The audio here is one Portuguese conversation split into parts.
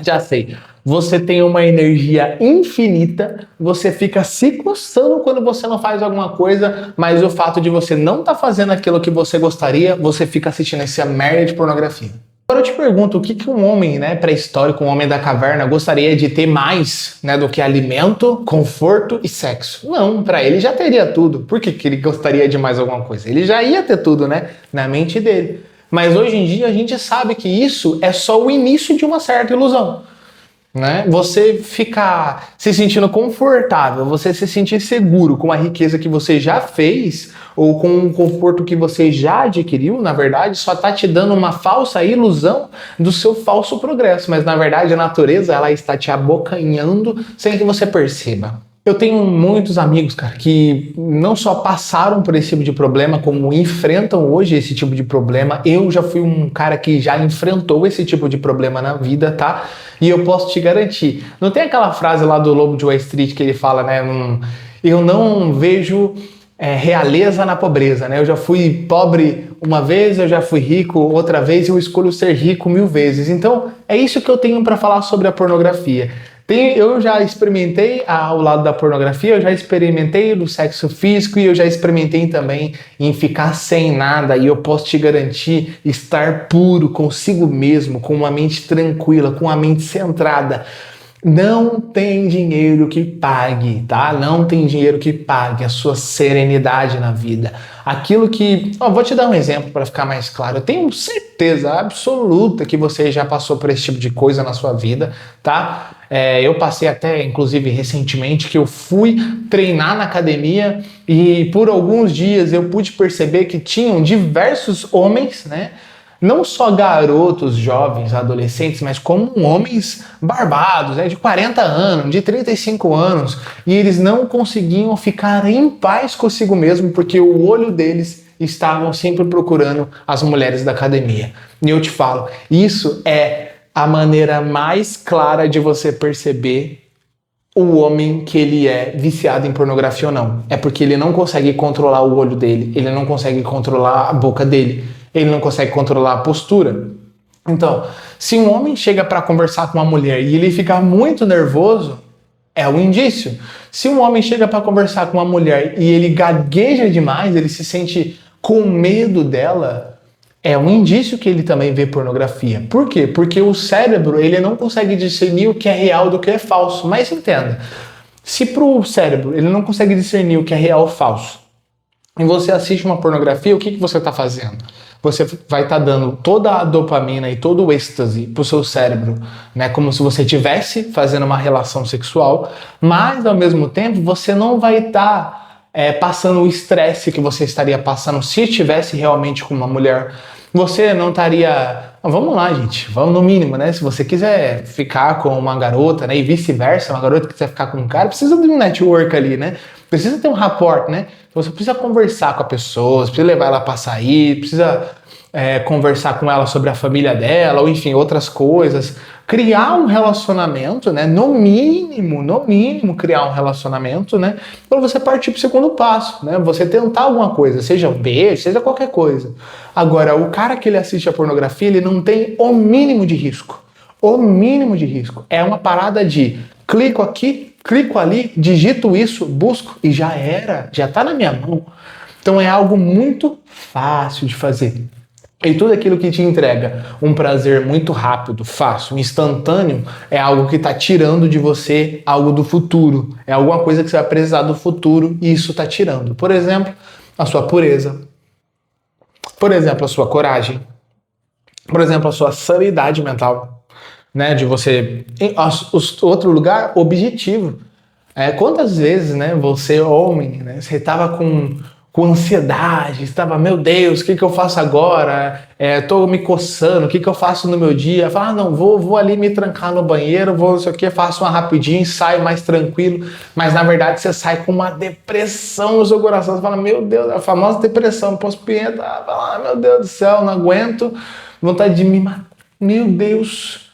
Já sei. Você tem uma energia infinita, você fica se coçando quando você não faz alguma coisa, mas o fato de você não estar fazendo aquilo que você gostaria, você fica assistindo essa merda de pornografia. Agora eu te pergunto, o que que um homem, né, pré-histórico, um homem da caverna, gostaria de ter mais, né, do que alimento, conforto e sexo? Não, para ele já teria tudo. Por que que ele gostaria de mais alguma coisa? Ele já ia ter tudo, né, na mente dele. Mas hoje em dia a gente sabe que isso é só o início de uma certa ilusão, né? Você ficar se sentindo confortável, você se sentir seguro com a riqueza que você já fez ou com um conforto que você já adquiriu, na verdade, só está te dando uma falsa ilusão do seu falso progresso, mas na verdade a natureza ela está te abocanhando sem que você perceba. Eu tenho muitos amigos, cara, que não só passaram por esse tipo de problema, como enfrentam hoje esse tipo de problema. Eu já fui um cara que já enfrentou esse tipo de problema na vida, tá? E eu posso te garantir. Não tem aquela frase lá do Lobo de Wall Street que ele fala, né? Eu não vejo realeza na pobreza, né? Eu já fui pobre uma vez, eu já fui rico outra vez, e eu escolho ser rico 1000 vezes. Então, é isso que eu tenho para falar sobre a pornografia. Eu já experimentei ao lado da pornografia, eu já experimentei do sexo físico e eu já experimentei também em ficar sem nada, e eu posso te garantir estar puro consigo mesmo, com uma mente tranquila, com a mente centrada. Não tem dinheiro que pague, tá? Não tem dinheiro que pague a sua serenidade na vida. Aquilo que... vou te dar um exemplo para ficar mais claro. Eu tenho certeza absoluta que você já passou por esse tipo de coisa na sua vida, tá? Eu passei até, inclusive, recentemente, que eu fui treinar na academia e por alguns dias eu pude perceber que tinham diversos homens, né? Não só garotos, jovens, adolescentes, mas como homens barbados, né, de 40 anos, de 35 anos, e eles não conseguiam ficar em paz consigo mesmo porque o olho deles estavam sempre procurando as mulheres da academia. E eu te falo, isso é a maneira mais clara de você perceber o homem que ele é viciado em pornografia ou não. É porque ele não consegue controlar o olho dele, ele não consegue controlar a boca dele, ele não consegue controlar a postura. Então, se um homem chega para conversar com uma mulher e ele fica muito nervoso, é um indício. Se um homem chega para conversar com uma mulher e ele gagueja demais, ele se sente com medo dela, é um indício que ele também vê pornografia. Por quê? Porque o cérebro ele não consegue discernir o que é real do que é falso. Mas entenda, se pro cérebro ele não consegue discernir o que é real ou falso, e você assiste uma pornografia, o que você está fazendo? Você vai estar dando toda a dopamina e todo o êxtase para o seu cérebro, né? Como se você estivesse fazendo uma relação sexual, mas ao mesmo tempo você não vai estar passando o estresse que você estaria passando se estivesse realmente com uma mulher. Você não estaria... Vamos lá, gente, vamos no mínimo, né? Se você quiser ficar com uma garota, né? E vice-versa, uma garota que quiser ficar com um cara, precisa de um network ali, né? Precisa ter um rapport, né? Você precisa conversar com a pessoa, precisa levar ela para sair, precisa conversar com ela sobre a família dela, ou enfim, outras coisas. Criar um relacionamento, né? No mínimo, criar um relacionamento, né? Para você partir para o segundo passo, né? Você tentar alguma coisa, seja um beijo, seja qualquer coisa. Agora, o cara que ele assiste a pornografia, ele não tem o mínimo de risco. O mínimo de risco. É uma parada de clico aqui, clico ali, digito isso, busco e já era, já está na minha mão. Então é algo muito fácil de fazer. E tudo aquilo que te entrega um prazer muito rápido, fácil, instantâneo, é algo que está tirando de você algo do futuro. É alguma coisa que você vai precisar do futuro e isso está tirando. Por exemplo, a sua pureza. Por exemplo, a sua coragem. Por exemplo, a sua sanidade mental. Né, de você... Outro lugar, objetivo. Quantas vezes, né, você, homem, né, você estava com ansiedade, estava, meu Deus, o que eu faço agora? Tô me coçando, o que eu faço no meu dia? Fala, não, vou ali me trancar no banheiro, vou não sei o que, faço uma rapidinho, saio mais tranquilo, mas na verdade você sai com uma depressão no seu coração, você fala, meu Deus, a famosa depressão pós-pinheta, fala, meu Deus do céu, não aguento, vontade de me matar, meu Deus,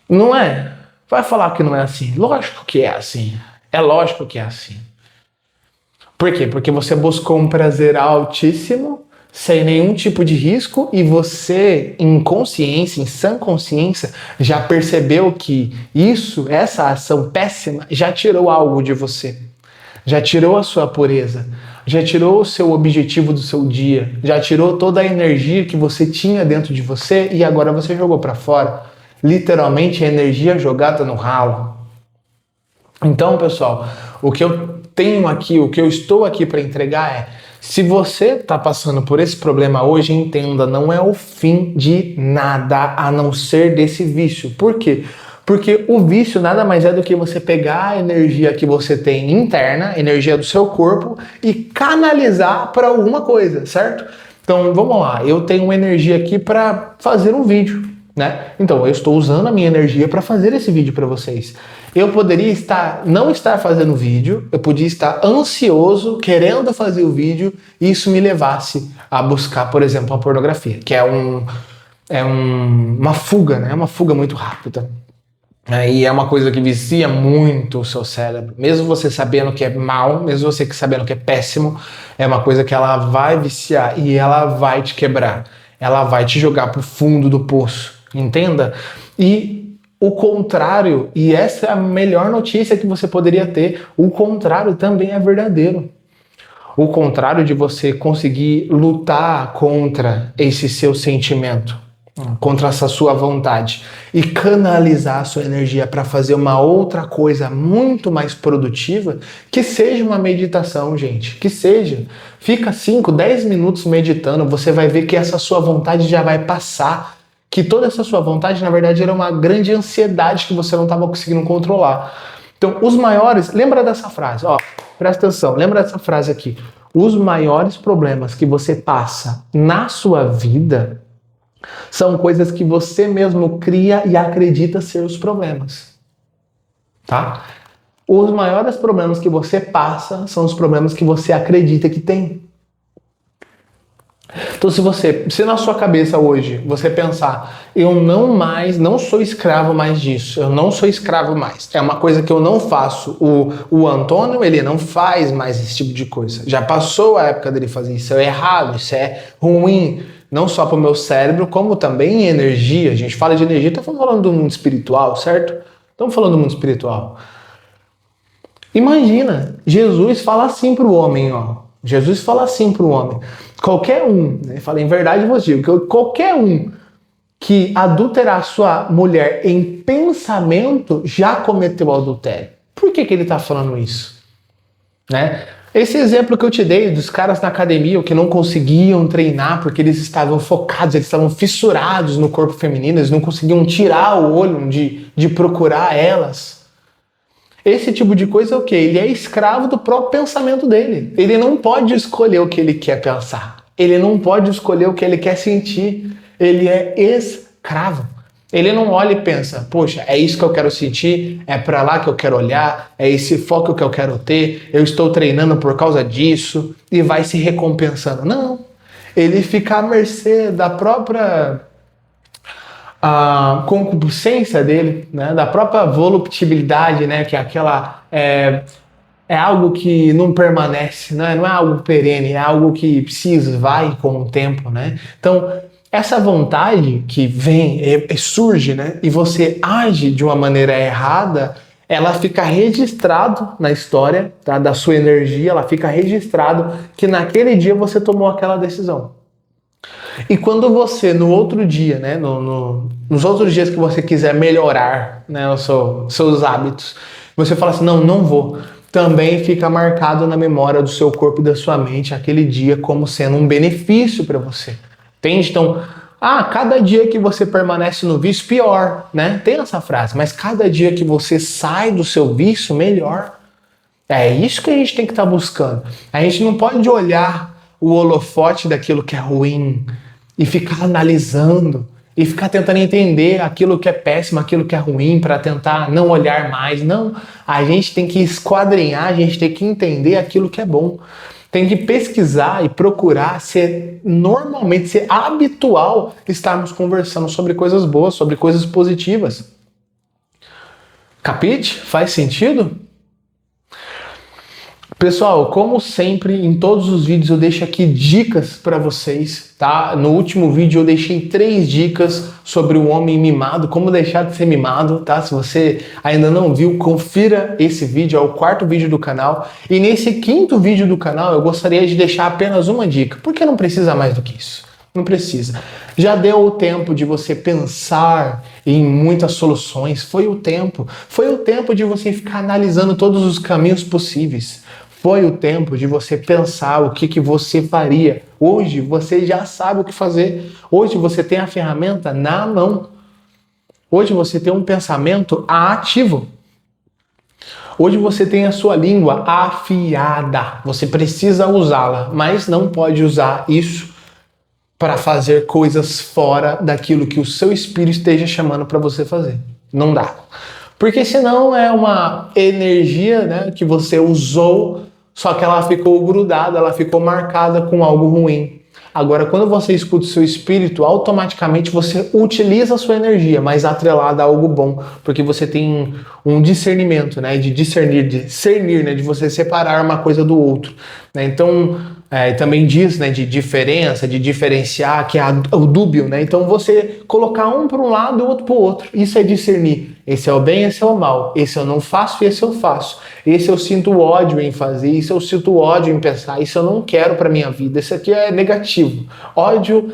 não é? Vai falar que não é assim, lógico que é assim, é lógico que é assim. Por quê? Porque você buscou um prazer altíssimo sem nenhum tipo de risco, e você, em consciência, em sã consciência, já percebeu que essa ação péssima, já tirou algo de você. Já tirou a sua pureza, já tirou o seu objetivo do seu dia, já tirou toda a energia que você tinha dentro de você e agora você jogou para fora. Literalmente a energia jogada no ralo. Então, pessoal, o que eu tenho aqui, o que eu estou aqui para entregar é: se você está passando por esse problema hoje, entenda, não é o fim de nada a não ser desse vício. Por quê? Porque o vício nada mais é do que você pegar a energia que você tem interna, energia do seu corpo, e canalizar para alguma coisa, certo? Então, vamos lá, eu tenho uma energia aqui para fazer um vídeo, né? Então, eu estou usando a minha energia para fazer esse vídeo para vocês. Eu poderia não estar fazendo vídeo, eu podia estar ansioso, querendo fazer o vídeo, e isso me levasse a buscar, por exemplo, a pornografia, que é uma fuga, né? Uma fuga muito rápida. E é uma coisa que vicia muito o seu cérebro. Mesmo você sabendo que é mal, mesmo você sabendo que é péssimo, é uma coisa que ela vai viciar e ela vai te quebrar. Ela vai te jogar pro fundo do poço. Entenda? E o contrário, e essa é a melhor notícia que você poderia ter, o contrário também é verdadeiro. O contrário de você conseguir lutar contra esse seu sentimento, contra essa sua vontade e canalizar a sua energia para fazer uma outra coisa muito mais produtiva, que seja uma meditação, gente, que seja. Fica 5, 10 minutos meditando, você vai ver que essa sua vontade já vai passar, que toda essa sua vontade, na verdade, era uma grande ansiedade que você não estava conseguindo controlar. Então, os maiores, lembra dessa frase, ó, presta atenção, lembra dessa frase aqui. Os maiores problemas que você passa na sua vida são coisas que você mesmo cria e acredita ser os problemas, tá? Os maiores problemas que você passa são os problemas que você acredita que tem. Então, se na sua cabeça hoje você pensar, eu não sou escravo mais disso, eu não sou escravo mais, é uma coisa que eu não faço, o Antônio, ele não faz mais esse tipo de coisa, já passou a época dele fazer isso, é errado, isso é ruim, não só para o meu cérebro, como também em energia. A gente fala de energia, estamos falando do mundo espiritual, certo? Estamos falando do mundo espiritual. Imagina, Jesus fala assim para o homem, ó. Jesus fala assim para o homem. Qualquer um, né? Fala, em verdade vos digo, que qualquer um que adulterar sua mulher em pensamento já cometeu adultério. Por que ele está falando isso? Né? Esse exemplo que eu te dei dos caras na academia que não conseguiam treinar porque eles estavam focados, eles estavam fissurados no corpo feminino, eles não conseguiam tirar o olho de procurar elas. Esse tipo de coisa é o quê? Ele é escravo do próprio pensamento dele. Ele não pode escolher o que ele quer pensar. Ele não pode escolher o que ele quer sentir. Ele é escravo. Ele não olha e pensa, poxa, é isso que eu quero sentir, é pra lá que eu quero olhar, é esse foco que eu quero ter, eu estou treinando por causa disso, e vai se recompensando. Não. Ele fica à mercê da própria concupiscência dele, né? Da própria voluptibilidade, né? Que é aquela... É algo que não permanece, né? Não é algo perene, é algo que se esvai com o tempo, né? Então, essa vontade que vem, surge, né? E você age de uma maneira errada, ela fica registrado na história, tá? Da sua energia, ela fica registrado que naquele dia você tomou aquela decisão. E quando você, no outro dia, né? Nos outros dias que você quiser melhorar, né? Os seus hábitos, você fala assim, não vou. Também fica marcado na memória do seu corpo e da sua mente aquele dia como sendo um benefício para você. Entende? Então, cada dia que você permanece no vício, pior, né? Tem essa frase, mas cada dia que você sai do seu vício, melhor. É isso que a gente tem que estar buscando. A gente não pode olhar o holofote daquilo que é ruim e ficar analisando e ficar tentando entender aquilo que é péssimo, aquilo que é ruim, para tentar não olhar mais. Não, a gente tem que esquadrinhar, a gente tem que entender aquilo que é bom. Tem que pesquisar e procurar ser habitual estarmos conversando sobre coisas boas, sobre coisas positivas. Capite? Faz sentido? Pessoal, como sempre, em todos os vídeos eu deixo aqui dicas para vocês, tá? No último vídeo eu deixei 3 dicas sobre o homem mimado, como deixar de ser mimado, tá? Se você ainda não viu, confira esse vídeo, é o 4º vídeo do canal. E nesse 5º vídeo do canal eu gostaria de deixar apenas uma dica, porque não precisa mais do que isso. Não precisa. Já deu o tempo de você pensar em muitas soluções. Foi o tempo de você ficar analisando todos os caminhos possíveis. Foi o tempo de você pensar o que você faria. Hoje você já sabe o que fazer. Hoje você tem a ferramenta na mão. Hoje você tem um pensamento ativo. Hoje você tem a sua língua afiada. Você precisa usá-la, mas não pode usar isso para fazer coisas fora daquilo que o seu espírito esteja chamando para você fazer. Não dá. Porque senão é uma energia, né, que você usou, só que ela ficou grudada, ela ficou marcada com algo ruim. Agora, quando você escuta o seu espírito, automaticamente você utiliza a sua energia, mas atrelada a algo bom, porque você tem um discernimento, né, de discernir, né, de você separar uma coisa do outro, né? Então, também diz, né, de diferença, de diferenciar, que é o dúbio, né? Então você colocar um para um lado e o outro para o outro. Isso é discernir. Esse é o bem, esse é o mal. Esse eu não faço e esse eu faço. Esse eu sinto ódio em fazer, isso eu sinto ódio em pensar, isso eu não quero para minha vida. Isso aqui é negativo. Ódio,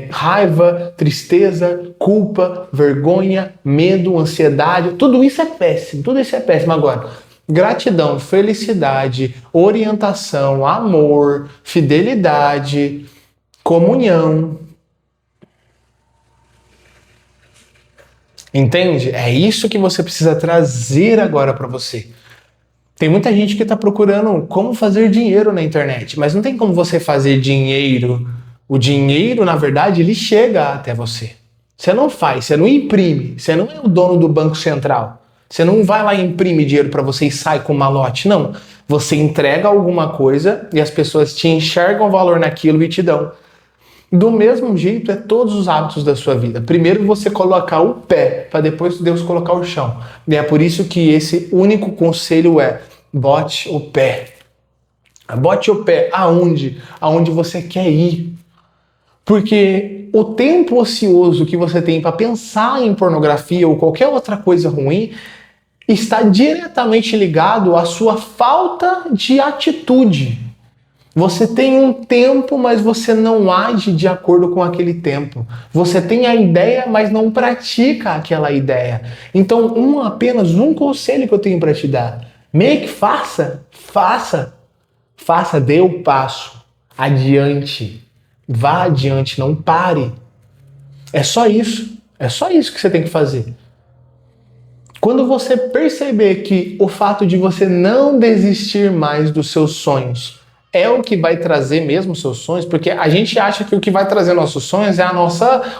raiva, tristeza, culpa, vergonha, medo, ansiedade, tudo isso é péssimo. Tudo isso é péssimo. Agora, gratidão, felicidade, orientação, amor, fidelidade, comunhão. Entende? É isso que você precisa trazer agora para você. Tem muita gente que está procurando como fazer dinheiro na internet, mas não tem como você fazer dinheiro. O dinheiro, na verdade, ele chega até você. Você não faz, você não imprime, você não é o dono do Banco Central. Você não vai lá e imprime dinheiro para você e sai com malote, não. Você entrega alguma coisa e as pessoas te enxergam valor naquilo e te dão. Do mesmo jeito é todos os hábitos da sua vida. Primeiro você colocar o pé, para depois Deus colocar o chão. E é por isso que esse único conselho é: bote o pé. Bote o pé aonde? Aonde você quer ir. Porque o tempo ocioso que você tem para pensar em pornografia ou qualquer outra coisa ruim está diretamente ligado à sua falta de atitude. Você tem um tempo, mas você não age de acordo com aquele tempo. Você tem a ideia, mas não pratica aquela ideia. Então, apenas um conselho que eu tenho para te dar. Meio que faça, dê o passo, adiante, vá adiante, não pare. É só isso que você tem que fazer. Quando você perceber que o fato de você não desistir mais dos seus sonhos é o que vai trazer mesmo os seus sonhos, porque a gente acha que o que vai trazer nossos sonhos é o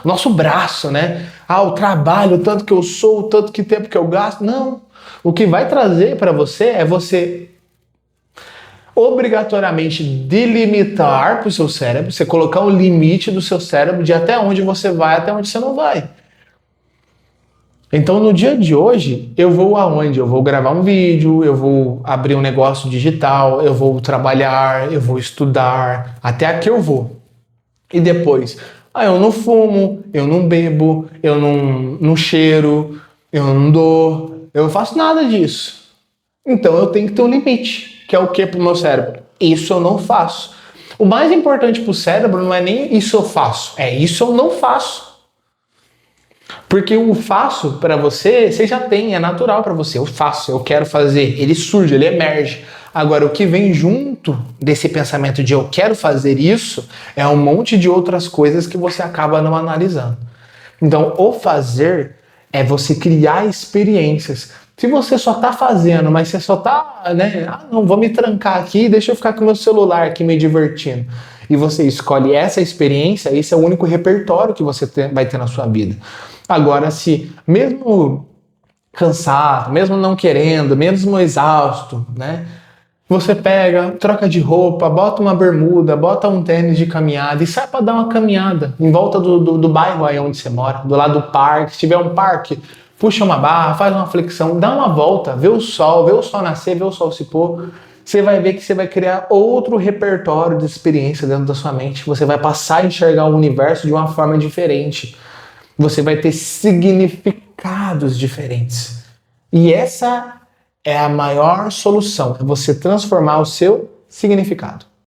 nosso braço, né? O trabalho, o tanto que eu sou, o tanto que tempo que eu gasto. Não. O que vai trazer para você é você obrigatoriamente delimitar para o seu cérebro, você colocar um limite do seu cérebro de até onde você vai, até onde você não vai. Então, no dia de hoje, eu vou aonde? Eu vou gravar um vídeo, eu vou abrir um negócio digital, eu vou trabalhar, eu vou estudar, até aqui eu vou. E depois, eu não fumo, eu não bebo, eu não cheiro, eu não dou, eu não faço nada disso. Então, eu tenho que ter um limite, que é o que para o meu cérebro? Isso eu não faço. O mais importante para o cérebro não é nem isso eu faço, é isso eu não faço. Porque o faço para você já tem, é natural para você. Eu faço, eu quero fazer, ele surge, ele emerge. Agora, o que vem junto desse pensamento de eu quero fazer isso é um monte de outras coisas que você acaba não analisando. Então, o fazer é você criar experiências. Se você só tá fazendo, mas você só tá, né? Não, vou me trancar aqui, deixa eu ficar com meu celular aqui me divertindo. E você escolhe essa experiência, esse é o único repertório que você vai ter na sua vida. Agora, se mesmo cansado, mesmo não querendo, mesmo exausto, né? Você pega, troca de roupa, bota uma bermuda, bota um tênis de caminhada e sai para dar uma caminhada em volta do bairro aí onde você mora, do lado do parque. Se tiver um parque, puxa uma barra, faz uma flexão, dá uma volta, vê o sol nascer, vê o sol se pôr. você vai ver que você vai criar outro repertório de experiência dentro da sua mente. Você vai passar a enxergar o universo de uma forma diferente. Você vai ter significados diferentes. E essa é a maior solução, é você transformar o seu significado.